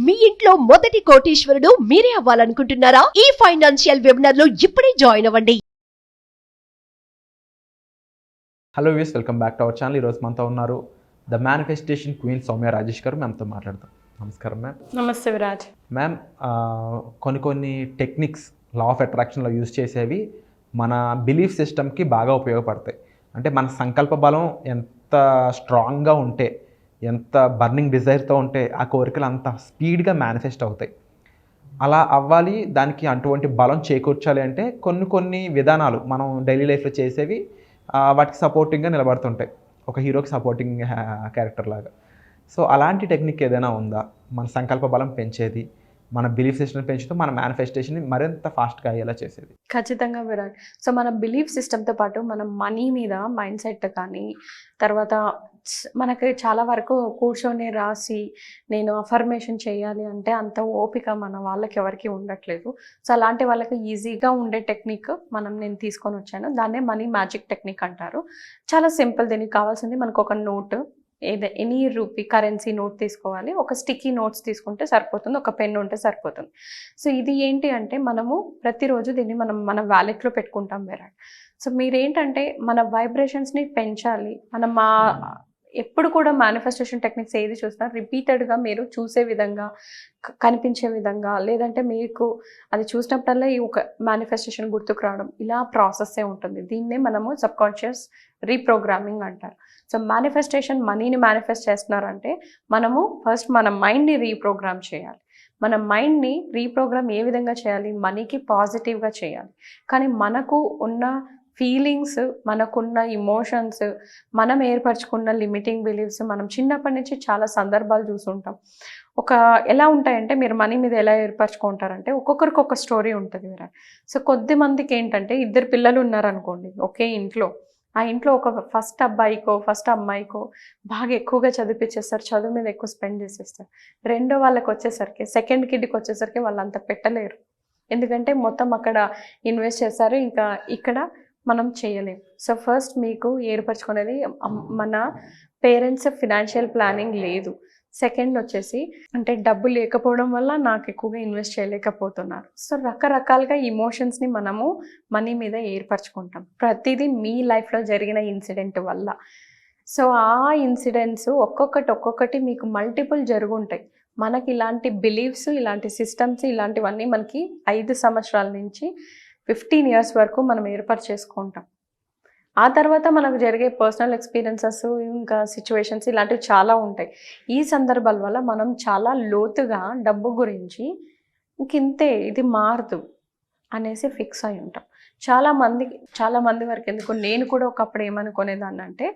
మీ ఇంట్లో మొదటి కోటీశ్వరుడు మీరే అవ్వాలనుకుంటున్నారా? ఈ ఫైనాన్షియల్ వెబినార్ లో ఇప్పుడే జాయిన్ అవ్వండి. Hello views, welcome back to our channel. ఈరోజు మనతో ఉన్నారు the manifestation queen Soumya Rajesh గారు. మ్యామ్తో మాట్లాడతాం. నమస్కారం మ్యామ్. నమస్తే విరాజ్. మ్యామ్, కొన్ని టెక్నిక్స్ లా ఆఫ్ అట్రాక్షన్లో యూజ్ చేసేవి మన బిలీఫ్ సిస్టమ్కి బాగా ఉపయోగపడతాయి. అంటే మన సంకల్ప బలం ఎంత స్ట్రాంగ్గా ఉంటే, ఎంత బర్నింగ్ డిజైర్తో ఉంటే ఆ కోరికలు అంత స్పీడ్గా మేనిఫెస్ట్ అవుతాయి. అలా అవ్వాలి, దానికి అటువంటి బలం చేకూర్చాలి అంటే కొన్ని విధానాలు మనం డైలీ లైఫ్లో చేసేవి వాటికి సపోర్టింగ్గా నిలబడుతుంటాయి, ఒక హీరోకి సపోర్టింగ్ క్యారెక్టర్ లాగా. సో అలాంటి టెక్నిక్ ఏదైనా ఉందా మన సంకల్ప బలం పెంచేది, మన బిలీఫ్ సిస్టమ్ పెంచుతూ మన మేనిఫెస్టేషన్ని మరింత ఫాస్ట్గా అయ్యేలా చేసేది? ఖచ్చితంగా విరాట్. సో మన బిలీఫ్ సిస్టమ్తో పాటు మన మనీ మీద మైండ్ సెట్ కానీ, తర్వాత మనకి చాలా వరకు కూర్చొని రాసి నేను అఫర్మేషన్ చేయాలి అంటే అంత ఓపిక మన వాళ్ళకి ఎవరికి ఉండట్లేదు. సో అలాంటి వాళ్ళకి ఈజీగా ఉండే టెక్నిక్ నేను తీసుకొని వచ్చాను. దాన్నే మనీ మ్యాజిక్ టెక్నిక్ అంటారు. చాలా సింపుల్. దీనికి కావాల్సింది మనకు ఒక note, any rupee currency note తీసుకోవాలి. ఒక స్టిక్కీ నోట్స్ తీసుకుంటే సరిపోతుంది, ఒక పెన్ ఉంటే సరిపోతుంది. సో ఇది ఏంటి అంటే మనము ప్రతిరోజు దీన్ని మన వ్యాలెట్లో పెట్టుకుంటాం విరాట్. సో మీరేంటంటే మన వైబ్రేషన్స్ని పెంచాలి. ఎప్పుడు కూడా మేనిఫెస్టేషన్ టెక్నిక్స్ ఏది చూసినా రిపీటెడ్గా మీరు చూసే విధంగా, కనిపించే విధంగా, లేదంటే మీకు అది చూసినప్పుడల్లా ఈ ఒక మేనిఫెస్టేషన్ గుర్తుకు రావడం, ఇలా ప్రాసెస్సే ఉంటుంది. దీన్నే మనము సబ్కాన్షియస్ రీప్రోగ్రామింగ్ అంటారు. సో మేనిఫెస్టేషన్ మనీని మేనిఫెస్ట్ చేస్తున్నారంటే మనము ఫస్ట్ మన మైండ్ని రీప్రోగ్రామ్ చేయాలి. మన మైండ్ని రీప్రోగ్రామ్ ఏ విధంగా చేయాలి? మనీకి పాజిటివ్గా చేయాలి. కానీ మనకు ఉన్న ఫీలింగ్స్, మనకున్న ఇమోషన్స్, మనం ఏర్పరచుకున్న లిమిటింగ్ బిలీఫ్స్ మనం చిన్నప్పటి నుంచి చాలా సందర్భాలు చూసుంటాం. ఎలా ఉంటాయంటే మీరు మనీ మీద ఎలా ఏర్పరచుకుంటారంటే ఒక్కొక్కరికి ఒక స్టోరీ ఉంటుంది విరాట్. సో కొద్ది మందికి ఏంటంటే 2 పిల్లలు ఉన్నారనుకోండి ఒకే ఇంట్లో. ఆ ఇంట్లో ఒక ఫస్ట్ అబ్బాయికో ఫస్ట్ అమ్మాయికో బాగా ఎక్కువగా చదివించేస్తారు, చదువు మీద ఎక్కువ స్పెండ్ చేసేస్తారు. రెండో వాళ్ళకి వచ్చేసరికి, సెకండ్ కిడ్కి వచ్చేసరికి వాళ్ళు అంత పెట్టలేరు. ఎందుకంటే మొత్తం అక్కడ ఇన్వెస్ట్ చేస్తారు, ఇంకా ఇక్కడ మనం చేయలేము. సో ఫస్ట్ మీకు ఏర్పరచుకునేది మన పేరెంట్స్ ఫినాన్షియల్ ప్లానింగ్ లేదు. సెకండ్ వచ్చేసి అంటే డబ్బు లేకపోవడం వల్ల నాకు ఎక్కువగా ఇన్వెస్ట్ చేయలేకపోతున్నారు. సో రకరకాలుగా ఇమోషన్స్ని మనము మనీ మీద ఏర్పరచుకుంటాం, ప్రతిదీ మీ లైఫ్లో జరిగిన ఇన్సిడెంట్ వల్ల. సో ఆ ఇన్సిడెంట్స్ ఒక్కొక్కటి మీకు మల్టిపుల్ జరుగుంటాయి. మనకి ఇలాంటి బిలీఫ్స్, ఇలాంటి సిస్టమ్స్, ఇలాంటివన్నీ మనకి 5 సంవత్సరాల నుంచి 15 years వరకు మనం ఏర్పరచేసుకుంటాం. ఆ తర్వాత మనకు జరిగే పర్సనల్ ఎక్స్పీరియన్సెస్, ఇంకా సిచ్యువేషన్స్ ఇలాంటివి చాలా ఉంటాయి. ఈ సందర్భాల వల్ల మనం చాలా లోతుగా డబ్బు గురించి ఇంతే, ఇది మారదు అనేసి ఫిక్స్ అయి ఉంటాం. చాలా మంది వరకు ఎందుకు, నేను కూడా ఒకప్పుడు ఏమనుకునేదాన్ని అంటే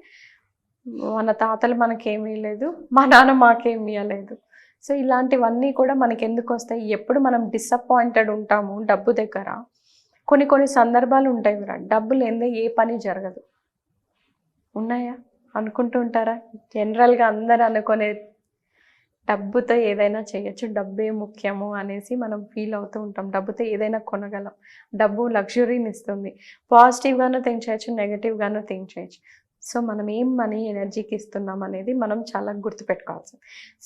మన తాతలు మనకేమీ లేదు, మా నాన్న మాకేమీ ఇవ్వలేదు. సో ఇలాంటివన్నీ కూడా మనకి ఎందుకు వస్తాయి? ఎప్పుడు మనం డిసప్పాయింటెడ్ ఉంటాము డబ్బు దగ్గర. కొన్ని సందర్భాలు ఉంటాయి విరాట్, డబ్బు లేనిదే ఏ పని జరగదు. ఉన్నాయా? అనుకుంటూ ఉంటారా? జనరల్గా అందరూ అనుకునే డబ్బుతో ఏదైనా చేయొచ్చు, డబ్బే ముఖ్యము అనేసి మనం ఫీల్ అవుతూ ఉంటాం. డబ్బుతో ఏదైనా కొనగలం. డబ్బు లగ్జరీని ఇస్తుంది. పాజిటివ్గానూ థింక్ చేయొచ్చు, నెగిటివ్గానూ థింక్ చేయొచ్చు. సో మనం ఏం మనీ ఎనర్జీకి ఇస్తున్నాం అనేది మనం చాలా గుర్తుపెట్టుకోవాల్సి.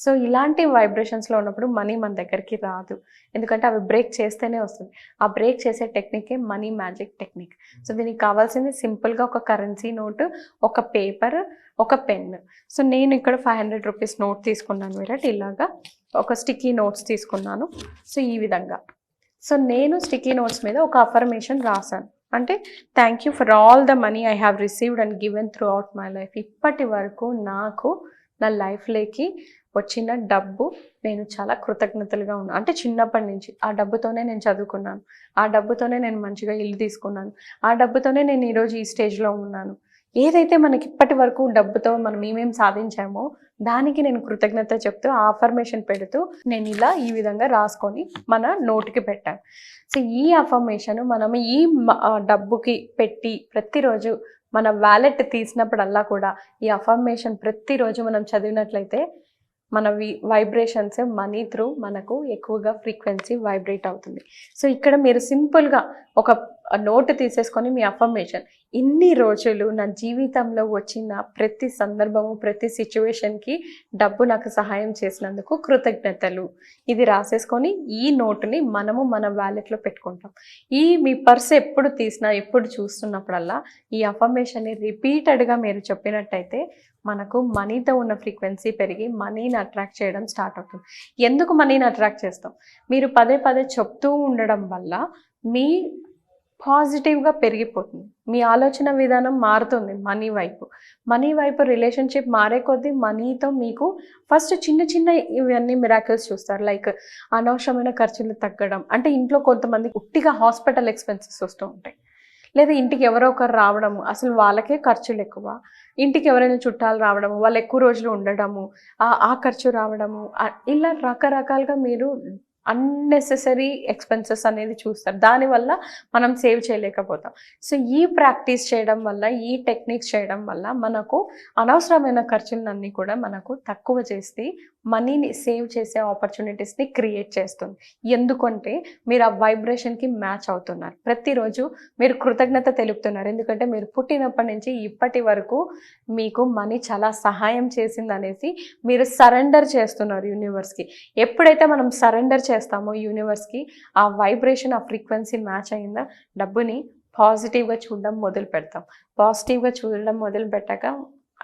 సో ఇలాంటి వైబ్రేషన్స్లో ఉన్నప్పుడు మనీ మన దగ్గరికి రాదు, ఎందుకంటే అవి బ్రేక్ చేస్తేనే వస్తుంది. ఆ బ్రేక్ చేసే టెక్నికే మనీ మ్యాజిక్ టెక్నిక్. సో దీనికి కావాల్సింది సింపుల్గా ఒక కరెన్సీ నోటు, ఒక పేపర్, ఒక పెన్. సో నేను ఇక్కడ 500 రూపీస్ నోట్ తీసుకున్నాను విరాట్. ఇలాగా ఒక స్టిక్కీ నోట్స్ తీసుకున్నాను. సో ఈ విధంగా నేను స్టిక్కీ నోట్స్ మీద ఒక అఫర్మేషన్ రాశాను. అంటే thank you for all the money I have received and given through out my life. ఇప్పటి వరకు నాకు నా లైఫ్లోకి వచ్చిన డబ్బు నేను చాలా కృతజ్ఞతలుగా ఉన్నాను. అంటే చిన్నప్పటి నుంచి ఆ డబ్బుతోనే నేను చదువుకున్నాను, ఆ డబ్బుతోనే నేను మంచిగా ఇల్లు తీసుకున్నాను, ఆ డబ్బుతోనే నేను ఈరోజు ఈ స్టేజ్లో ఉన్నాను. ఏదైతే మనకి ఇప్పటి వరకు డబ్బుతో మనం ఏమేమి సాధించామో దానికి నేను కృతజ్ఞత చెప్తూ ఆ అఫర్మేషన్ పెడుతూ నేను ఇలా ఈ విధంగా రాసుకొని మన నోటికి పెట్టాను. సో ఈ అఫర్మేషన్ మనం ఈ డబ్బుకి పెట్టి ప్రతిరోజు మన వ్యాలెట్ తీసినప్పుడల్లా కూడా ఈ అఫర్మేషన్ ప్రతిరోజు మనం చదివినట్లయితే మన వైబ్రేషన్స్ మనీ త్రూ మనకు ఎక్కువగా ఫ్రీక్వెన్సీ వైబ్రేట్ అవుతుంది. సో ఇక్కడ మీరు సింపుల్గా ఒక నోట్ తీసేసుకొని మీ అఫర్మేషన్, ఇన్ని రోజులు నా జీవితంలో వచ్చిన ప్రతి సందర్భము, ప్రతి సిచ్యువేషన్కి డబ్బు నాకు సహాయం చేసినందుకు కృతజ్ఞతలు. ఇది రాసేసుకొని ఈ నోటుని మనము మన వ్యాలెట్లో పెట్టుకుంటాం. మీ పర్స్ ఎప్పుడు తీసినా, ఎప్పుడు చూస్తున్నప్పుడల్లా ఈ అఫర్మేషన్ని రిపీటెడ్గా మీరు చెప్పినట్టయితే మనకు మనీతో ఉన్న ఫ్రీక్వెన్సీ పెరిగి మనీని అట్రాక్ట్ చేయడం స్టార్ట్ అవుతుంది. ఎందుకు మనీని అట్రాక్ట్ చేస్తాం? మీరు పదే పదే చెప్తూ ఉండడం వల్ల మీ పాజిటివ్గా పెరిగిపోతుంది. మీ ఆలోచన విధానం మారుతుంది మనీ వైపు రిలేషన్షిప్ మారే కొద్దీ మనీతో మీకు ఫస్ట్ చిన్న చిన్న ఇవన్నీ మిరాకిల్స్ చూస్తారు. లైక్ అనవసరమైన ఖర్చులు తగ్గడం, అంటే ఇంట్లో కొంతమంది ఉట్టిగా హాస్పిటల్ ఎక్స్పెన్సెస్ వస్తూ ఉంటాయి, లేదా ఇంటికి ఎవరో ఒకరు రావడము, అసలు వాళ్ళకే ఖర్చులు ఎక్కువ, ఇంటికి ఎవరైనా చుట్టాలు రావడము, వాళ్ళు ఎక్కువ రోజులు ఉండడము, ఆ ఖర్చు రావడము, ఇలా రకరకాలుగా మీరు అన్నెసెసరీ ఎక్స్పెన్సెస్ అనేది చూస్తారు. దానివల్ల మనం సేవ్ చేయలేకపోతాం. సో ఈ ప్రాక్టీస్ చేయడం వల్ల, ఈ టెక్నిక్స్ చేయడం వల్ల మనకు అనవసరమైన ఖర్చులన్నీ కూడా మనకు తక్కువ చేసి మనీని సేవ్ చేసే ఆపర్చునిటీస్ని క్రియేట్ చేస్తుంది. ఎందుకంటే మీరు ఆ వైబ్రేషన్కి మ్యాచ్ అవుతున్నారు. ప్రతిరోజు మీరు కృతజ్ఞత తెలుపుతున్నారు. ఎందుకంటే మీరు పుట్టినప్పటి నుంచి ఇప్పటి వరకు మీకు మనీ చాలా సహాయం చేసిందనేసి మీరు సరెండర్ చేస్తున్నారు యూనివర్స్కి. ఎప్పుడైతే మనం సరెండర్ చేస్తామో యూనివర్స్కి, ఆ వైబ్రేషన్, ఆ ఫ్రీక్వెన్సీ మ్యాచ్ అయిందా, డబ్బుని పాజిటివ్గా చూడడం మొదలు పెడతాం. పాజిటివ్గా చూడడం మొదలు పెట్టాక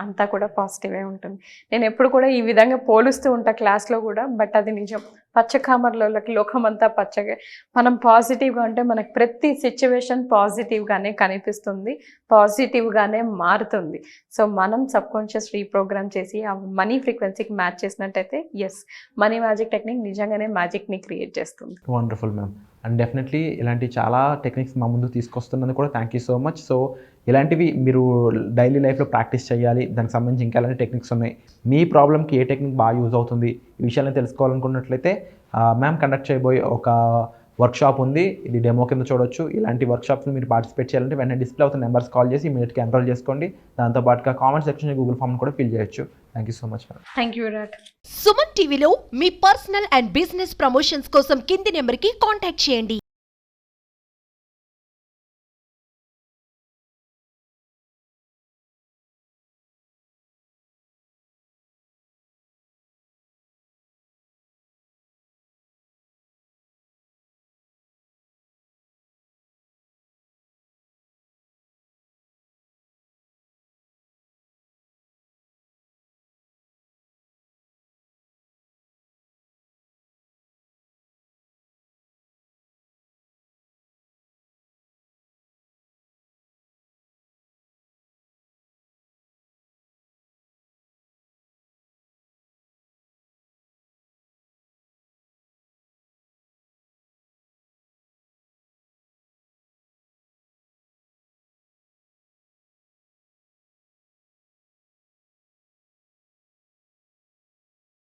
అంతా కూడా పాజిటివే ఉంటుంది. నేను ఎప్పుడు కూడా ఈ విధంగా పోలుస్తూ ఉంటా క్లాస్లో కూడా, బట్ అది నిజం. పచ్చకామర్లోకి లోకమంతా పచ్చగా. మనం పాజిటివ్గా ఉంటే మనకు ప్రతి సిచ్యువేషన్ పాజిటివ్గానే కనిపిస్తుంది, పాజిటివ్గానే మారుతుంది. సో మనం సబ్కాన్షియస్ రీప్రోగ్రామ్ చేసి ఆ మనీ ఫ్రీక్వెన్సీకి మ్యాచ్ చేసినట్టయితే ఎస్, మనీ మ్యాజిక్ టెక్నిక్ నిజంగానే మ్యాజిక్ని క్రియేట్ చేస్తుంది. Wonderful ma'am. అండ్ డెఫినెట్లీ ఇలాంటి చాలా టెక్నిక్స్ మా ముందు తీసుకొస్తున్నందుకు కూడా thank you so much. So ఇలాంటివి మీరు డైలీ లైఫ్లో ప్రాక్టీస్ చేయాలి, దానికి సంబంధించి ఇంకా ఎలాంటి టెక్నిక్స్ ఉన్నాయి, మీ ప్రాబ్లమ్కి ఏ టెక్నిక్ బాగా యూజ్ అవుతుంది, ఈ విషయాన్ని తెలుసుకోవాలనుకున్నట్లయితే మ్యామ్ కండక్ట్ చేయబోయే ఒక వర్క్షాప్ ఉంది. ఇది డెమో కింద చూడొచ్చు. ఇలాంటి వర్క్షాప్స్ని మీరు పార్టిసిపేట్ చేయాలంటే వెంటనే డిస్ప్లే అవుతున్న నెంబర్స్ కాల్ చేసి ఇమీడియట్గా ఎన్రోల్ చేసుకోండి. దాంతోపాటుగా కామెంట్ సెక్షన్ గూగుల్ ఫామ్ కూడా ఫిల్ చేయొచ్చు. Thank you so much ma'am. Thank you Virat. Suman టీవీలో మీ పర్సనల్ అండ్ బిజినెస్ ప్రమోషన్స్ కోసం కింది నెంబర్కి కాంటాక్ట్ చేయండి.